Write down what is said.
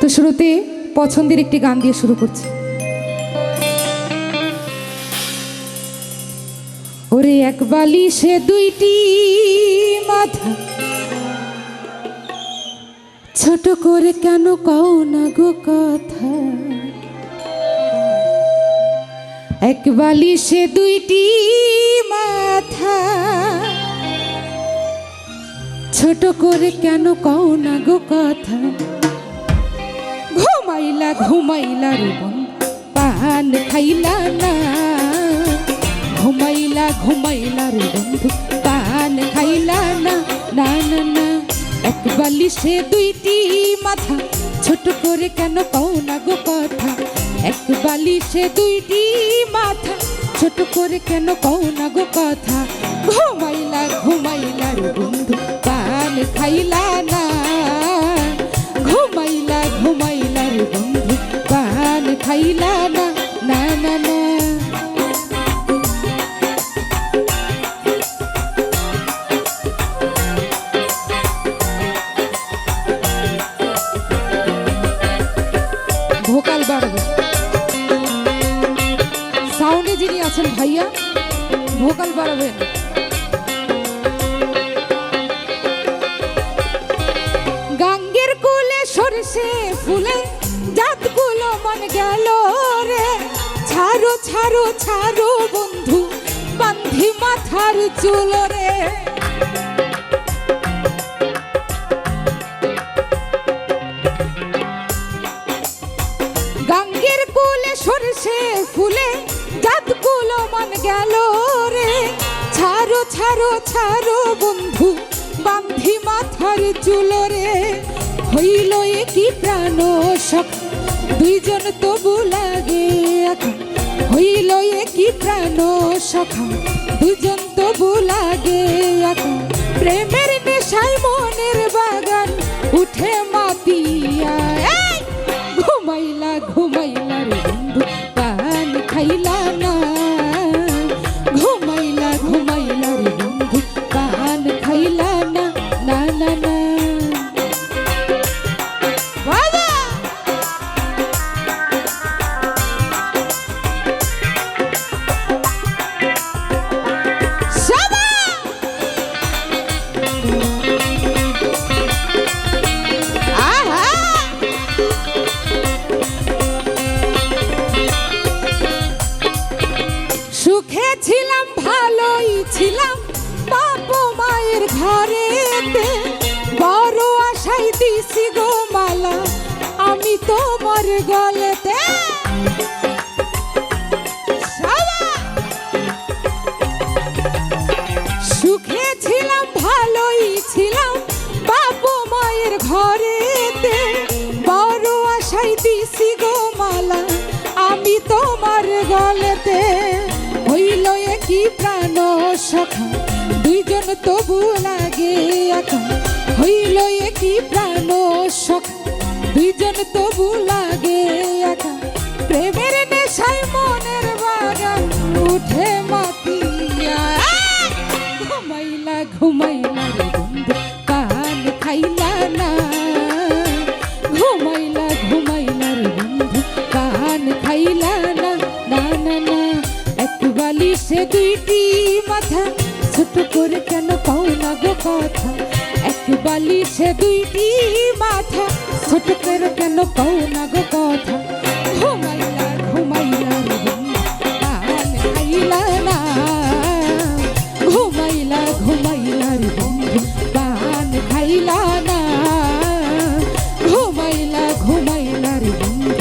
তো শুরুতে পছন্দের একটি গান দিয়ে শুরু করছি। ওরে এক বালিশে দুইটি মাথা, ছোট করে কেন কও না গো কথা। এক বালিশে দুইটি মাথা, ছোট করে কেন কও না গো কথা। ঘুমাইলা ঘুমাইলা রে বন্ধু পান খাইলা না, ঘুমাইলা ঘুমাইলা রে বন্ধু পান খাইলা না। না না না, এক বালিশে দুইটি মাথা, ছোট করে কেন কও না গো কথা। এক বালিশে দুইটি মাথা, ছোট করে কেন কও না গো কথা। ঘুমাইলা ঘুমাইলা রে বন্ধু পান খাইলা না, ঘুমাইলা ঘুমাইলা রে বন্ধু পান খাইলা না। না না না, ভোকাল বাড়বে, সাউন্ডে যিনি আছেন ভাইয়া ভোকাল বাড়াবেন। গাঙ্গের কুলে সরষে ফুলে জাতগুলো মন গেল রে, ছাড়ো ছাড়ো ছাড়ো বন্ধু বান্ধি মাথার চুল রে। গাঙ্গের কুলে সরষে ফুলে জাতগুলো মন গেল রে, ছাড়ো ছাড়ো ছাড়ো বন্ধু বান্ধি মাথার চুল রে। হইল এ কি প্রাণ সখ দুইজন তবু লাগে একা, হইল এ কি প্রাণ সখা দুজন তবু লাগে একা। প্রেমের নেশায় মনের বাগান উঠে মাতিয়া, ঘুমাইলা ঘুমাইলা রে বন্ধু পান খাইলা না, ঘুমাইলা ঘুমাইলা রে বন্ধু পান খাইলা না। না না না, বাবা সাবা আহা, সুখে ছিলাম ভালোই ছিলাম বাপ মায়ের ঘরেতে, বড় আশাই দিছি গো মালা আমি তোমার গলেতে। সুখে ছিলাম ভালোই ছিলাম বাপ মায়ের ঘরেতে, বড় আশাই দিছি গো মালা আমি তোমার গলেতে। হইল এ কি প্রাণ সখা দুইজন তবু লাগে একা, হইল এ কি প্রাণ সখা দুইজন তবু লাগে একা। প্রেমের নেশায় মনের বাগান উঠে মাতিয়া, ঘুমাইলা ঘুমাইলা রে বন্ধু পান খাইলা না, ঘুমাইলা ঘুমাইলা রে বন্ধু পান খাইলা না। না না না, এক বালিশে দুইটি মাথা, ছোট করে কেন কও না গো কথা। এক বালিশে দুইটি মাথা, ছোট করে কেন কও না গো কথা। ঘুমাইলা ঘুমাইলা রে বন্ধু পান খাইলা না, ঘুমাইলা ঘুমাইলা রে বন্ধু পান খাইলা না, ঘুমাইলা ঘুমাইলা রে বন্ধু